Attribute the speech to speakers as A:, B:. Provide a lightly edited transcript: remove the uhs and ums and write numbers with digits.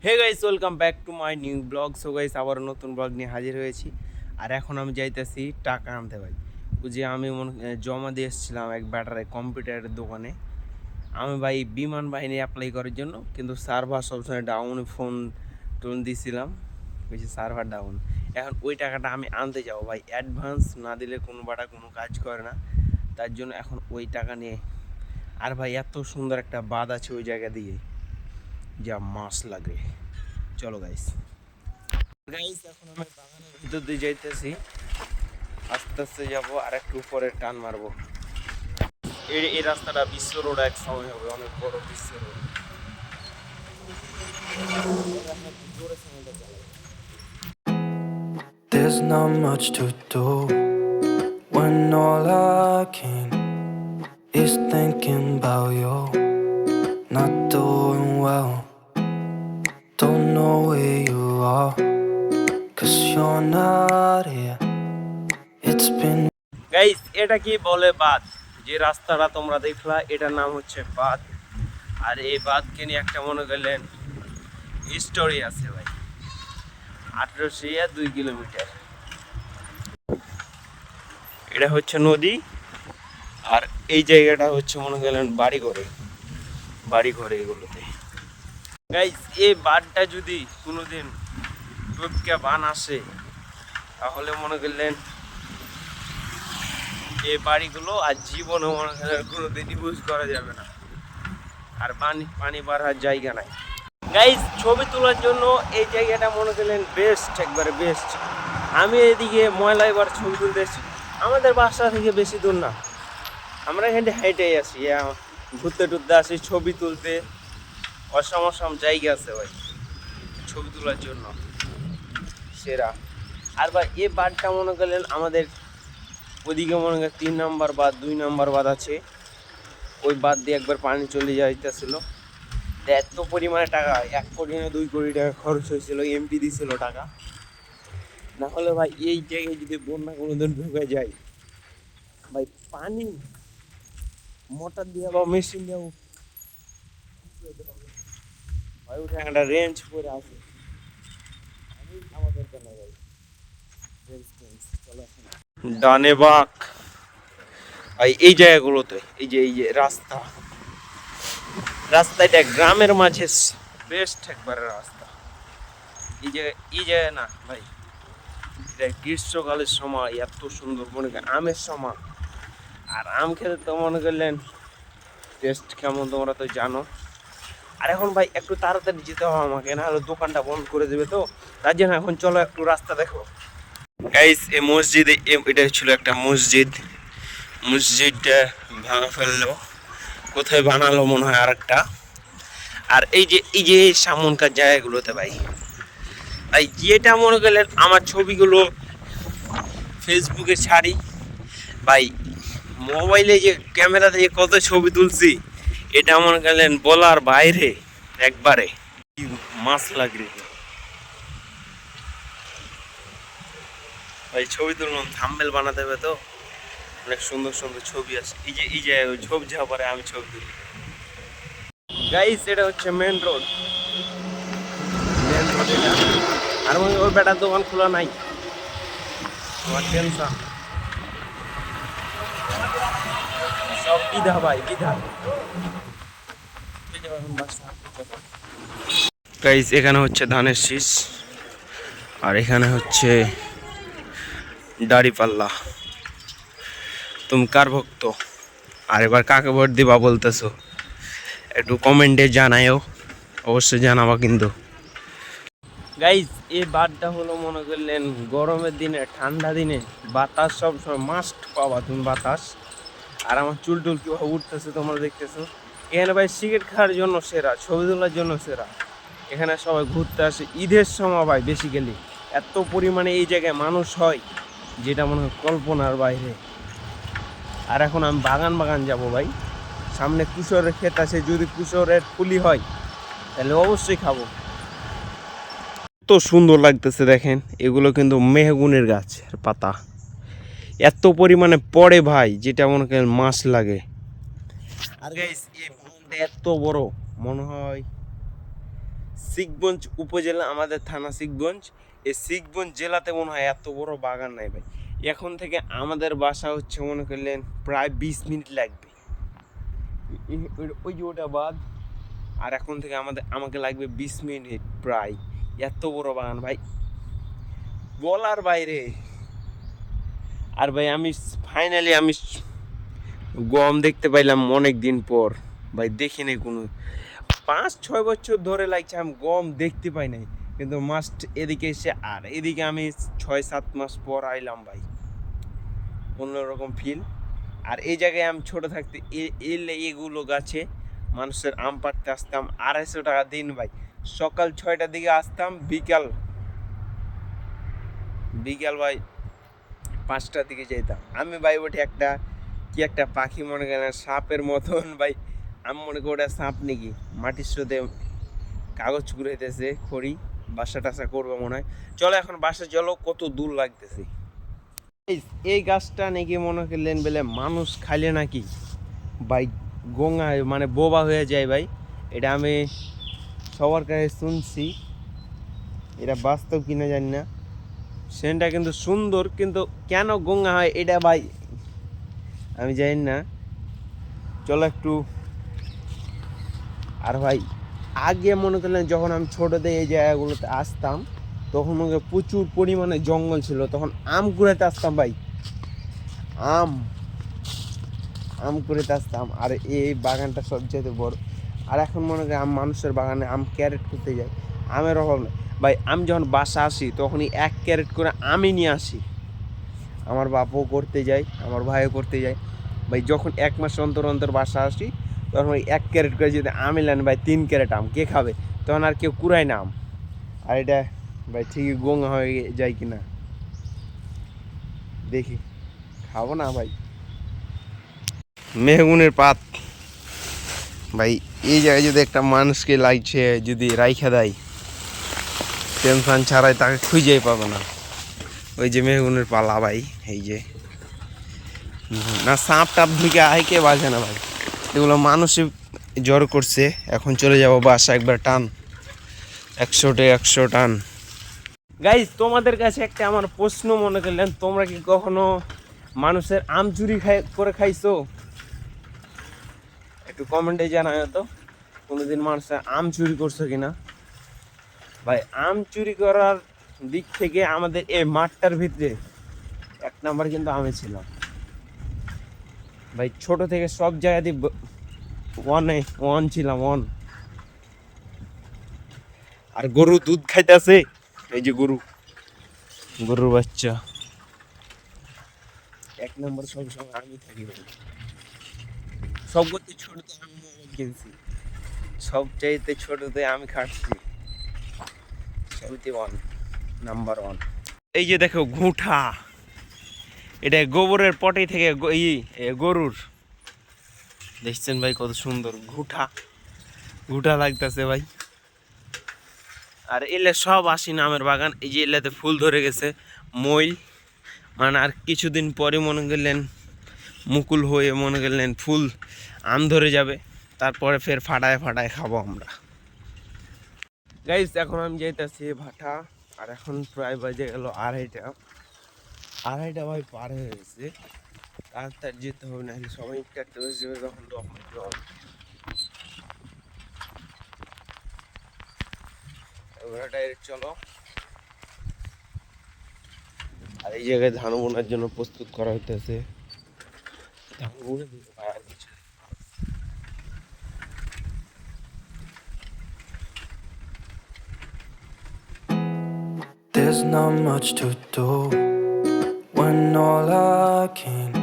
A: Hey guys, welcome back to my new blog. So guys, আবার নতুন blog নিয়ে হাজির হয়েছি। আর এখন আমি যাইতেছি টাকা আনতে ভাই। ওই যে আমি জমা দিয়ে এসেছিলাম এক ব্যাটারে কম্পিউটারের দোকানে। আমি ভাই বিমান বাহিনী অ্যাপ্লাই করার জন্য, কিন্তু সার্ভার সবসময় ডাউন, ফোন টোন দিছিলাম, বেশি সার্ভার ডাউন। এখন ওই টাকাটা আমি আনতে যাবো ভাই। অ্যাডভান্স না দিলে কোনো বাটা কোনো কাজ করে না। তার জন্য এখন ওই টাকা নিয়ে, আর ভাই এত সুন্দর একটা বাঁধ আছে ওই জায়গা দিয়ে, যা মাছ লাগে। চলো গাইস। গাইস এখন আমি বাগানের ভিতর দিয়ে যাইতেছি, আস্তে আস্তে যাবো, আর একটু উপরে টান মারবো। এই রাস্তাটা বিশ্ব রোড এক সময় হবে, অনেক বড় বিশ্ব road.
B: There's not much to do when all I can is thinking about you. Not doing well, don't know where you are, 'cause you're not here. It's been
A: guys এটা কি বলে বাঁধ? যে রাস্তাটা তোমরা দেখলা এটার নাম হচ্ছে বাঁধ। আর এই বাঁধকে নিয়ে একটা মনে করলেন স্টোরি আছে ভাই। 1802 কিলোমিটার এটা হচ্ছে নদী। আর এই জায়গাটা হচ্ছে মনে করলেন বাড়ি ঘরে এগুলোতে। গাইস এই বাঁধটা যদি কোনোদিন টপকে বান আসে, তাহলে মনে করলেন এই বাড়িগুলো আর জীবনে মনে করেন কোনোদিন ইউজ করা যাবে না। আর পানি বাড়ার জায়গা নাই। গাইস ছবি তোলার জন্য এই জায়গাটা মনে করলেন বেস্ট, একবারে বেস্ট। আমি এদিকে ময়লা এবার ছবি তুলতে এসেছি। আমাদের বাসা থেকে বেশি দূর না, আমরা এখানে হেঁটেই আসি, ঘুরতে টুরতে আসি, ছবি তুলতে। অসম জায়গা আছে ভাই ছবি তোলার জন্য, সেরা। আর ভাই এই বাঁধটা মনে করলেন আমাদের ওইদিকে মনে করেন 3 নম্বর বাঁধ, 2 নম্বর বাঁধ আছে। ওই বাঁধ দিয়ে একবার পানি চলে যাইতেছিল। এত পরিমাণে টাকা, 1 কোটি না 2 কোটি টাকা খরচ হয়েছিল, এমপি দিছিল টাকা। না হলে ভাই এই জায়গায় যদি বন্যা কোনোদিন ঢুকে যায় ভাই, পানি মোটর দিয়ে বা মেশিন দিয়ে ভাই ওটা একটা রেঞ্জ করে আছে। আমি আমাদের কেন ভাই ডানে বাঁক ভাই এই জায়গাগুলোতে। এই যে রাস্তাটা গ্রামের মাঝে বেস্ট একবারে রাস্তা। এই জায়গায় না ভাই, এটা গ্রীষ্মকালের সময় এত সুন্দর, মনে করেন আমের সময়। আর আম খেতে তো মনে করলেন টেস্ট কেমন তোমরা তো জানো। আর এখন ভাই একটু তাড়াতাড়ি যেতে হবে আমাকে, না হলে দোকানটা বন্ধ করে দেবে। তো তার জন্য এখন চলো একটু রাস্তা দেখো। গাইস এই মসজিদে, এটা ছিল একটা মসজিদটা ভাঙা ফেললো, কোথায় বানালো মনে হয় আরেকটা। আর এই যে সামনকার জায়গাগুলোতে ভাই, যেটা মনে করলেন আমার ছবিগুলো ফেসবুকে ছাড়ি ভাই, মোবাইলে যে ক্যামেরা দিয়ে কত ছবি তুলছি, এটা মনে করলেন বলার বাইরে। একবারে মাছ লাগবে ভাই। ছবি তুললাম, থাম্বনেল বানাতে হবে তো, অনেক সুন্দর সুন্দর ছবি আছে। এই যে ঝোপ ঝাপারে আমি ছবি তুলি। গাইস এটা হচ্ছে মেন রোড এটা। আর ওই বেটার দোকান খোলা নাই, তোমার টেনশন সব বিধা ভাই, বিধা। গাইস এখানে হচ্ছে ধানের শীষ, আর এখানে হচ্ছে দাড়িপাল্লা। তুমি কার ভক্ত, আর এবার কাকে ভোট দিবা বলতেছো একটু কমেন্টে জানাইও, অবশ্যই জানাবা কিন্তু। গাইস এই বাঁধটা হলো মনে করলেন গরমের দিনে, ঠান্ডা দিনে বাতাস সবসময় মাস্ট পাবা তুমি, বাতাস। আর আমার চুল টুল কীভাবে উঠতেছে তোমরা দেখতেছো। এখানে ভাই সিগারেট খাওয়ার জন্য সেরা, ছবি তোলার জন্য সেরা। এখানে সবাই ঘুরতে আসে ঈদের সময় ভাই বেসিক্যালি। এত পরিমাণে এই জায়গায় মানুষ হয় যেটা মনে হয় কল্পনার বাইরে। আর এখন আমি বাগান যাব ভাই, সামনে কুশোরের ক্ষেত আছে, যদি কুশোরের ফুলি হয় তাহলে অবশ্যই খাবো। এত সুন্দর লাগতেছে দেখেন, এগুলো কিন্তু মেহগুনের গাছের পাতা, এত পরিমাণে পড়ে ভাই, যেটা মনে করেন মাছ লাগে। আর গাইস এই বাগানটা এত বড়, মনে হয় শিখগঞ্জ উপজেলা, আমাদের থানা শিখগঞ্জ। এই শিখগঞ্জ জেলাতে মনে হয় এত বড় বাগান নাই ভাই। এখন থেকে আমাদের বাসা হচ্ছে মনে করলেন প্রায় 20 মিনিট লাগবে, ওই যে ওটা বাদ। আর এখন থেকে আমাকে লাগবে 20 মিনিট প্রায়। এত বড় বাগান ভাই, বলার বাইরে। আর ভাই আমি ফাইনালি গম দেখতে পাইলাম অনেক দিন পর ভাই। দেখি নাই কোনো 5-6 বছর ধরে লাগছে আমি গম দেখতে পাই নাই, কিন্তু মাস্ট এদিকে এসে, আর এদিকে আমি 6-7 মাস পর আইলাম ভাই। অন্যরকম ফিল। আর এই জায়গায় আমি ছোট থাকতে এগুলো গাছে মানুষের আম পাড়তে আসতাম 250 টাকা দিন ভাই। সকাল 6টার দিকে আসতাম, বিকাল ভাই 5টার দিকে যেতাম আমি ভাই। ওঠে একটা পাখি মনে করেন সাপের মতন ভাই। আমি মনে করি ওটা সাপ নাকি, মাটির সাথে কাগজ কুড়াইতেছে খড়ি, বাসা টাসা করবো মনে হয়। চলো এখন বাসা চলো, কত দূর লাগতেছে। এই গাছটা নাকি মনে করলেন বলে মানুষ খাইলে নাকি ভাই গঙ্গা মানে বোবা হয়ে যায় ভাই। এটা আমি সবার কাছে শুনছি, এটা বাস্তব কিনা জানি না। সেনটা কিন্তু সুন্দর, কিন্তু কেন গঙ্গা হয় এটা ভাই আমি জানি না। চলো একটু। আর ভাই আগে মনে করলেন যখন আমি ছোটোতে এই জায়গাগুলোতে আসতাম, তখন ওকে প্রচুর পরিমাণে জঙ্গল ছিল, তখন আম কুড়াতে আসতাম ভাই। আম কুড়াতে আসতাম। আর এই বাগানটা সবচেয়ে বড়। আর এখন মনে করি মানুষের বাগানে আম ক্যারেট করতে যায়, আমের অভাব নেই ভাই। আমি যখন বাসা আসি তখনই 1 ক্যারেট করে আমি নিয়ে আসি। আমার বাপও করতে যায়, আমার ভাইও করতে যায় ভাই। যখন 1 মাস অন্তর অন্তর বাসা আসি তখন ওই 1 ক্যারেট করে যদি আম এলেন ভাই, 3 ক্যারেট আম কে খাবে? তখন আর কেউ কুড়ায় না আম। আর এটা ভাই ঠিকই গঙ্গা হয়ে যায় কিনা দেখি, খাবো না ভাই। মেহগুনের পাত ভাই, এই জায়গায় যদি একটা মানুষকে লাগছে যদি রাইখা দেয়, টেনশন ছাড়াই তাকে খুঁজেই পাবে না। ওই যে মেহগুনের পালা ভাই, এই যে না সাপ টাপ ঢুকে আয় কে বাজে না ভাই। এগুলো মানুষই জ্বর করছে। এখন চলে যাবো বাসা, একবার টান 100 টান। গাইজ তোমাদের কাছে একটা আমার প্রশ্ন, মনে করলেন তোমরা কি কখনো মানুষের আম চুরি করে খাইছো? একটু কমেন্টে জানায় তো, কোনোদিন মানুষের আম চুরি করছো কিনা ভাই। আম চুরি করার দিক থেকে আমাদের এই মাঠটার ভিতরে 1 নাম্বার কিন্তু আমি ছিলাম ভাই। ছোট থেকে সব জায়গাতেই ওয়ান ছিলাম, ওয়ান। আর গরু দুধ খাইতেছে, এই যে গরুর বাচ্চা 1 নাম্বার সবসময় আমি থাকি ভাই। সবচেয়ে ছোটতে আমি মোবাইল কিনছি, সবচাইতে ছোটতে আমি খাটছি, সবচেয়ে নাম্বার 1। এই যে দেখো ঘুঁটা, এটা গোবরের পটে থেকে গরুর, দেখছেন ভাই কত সুন্দর ঘুঁটা লাগতেছে ভাই। আর এলে সব আশি নামের বাগান। এই যে এলাতে ফুল ধরে গেছে, মইল মানে আর কিছুদিন পরে মনে করলেন মুকুল হয়ে মনে করলেন ফুল আম ধরে যাবে, তারপরে ফের ফাটায় খাবো আমরা। গাইস এখন আমি যাইতেছি ভাটা। আর এখন প্রায় বাজে গেল 2:30 ভাই পার হয়ে গেছে। তাড়াতাড়ি যেতে হবে, না হলে সবাই একটা বসে যাবে তখন জল। ডাইরেক্ট চলো। আর এই জায়গায় ধান বোনার জন্য প্রস্তুত করা হইতেছে। ধান বুনে দিতে পারে আর কিছু।
B: There's not much to do when all I can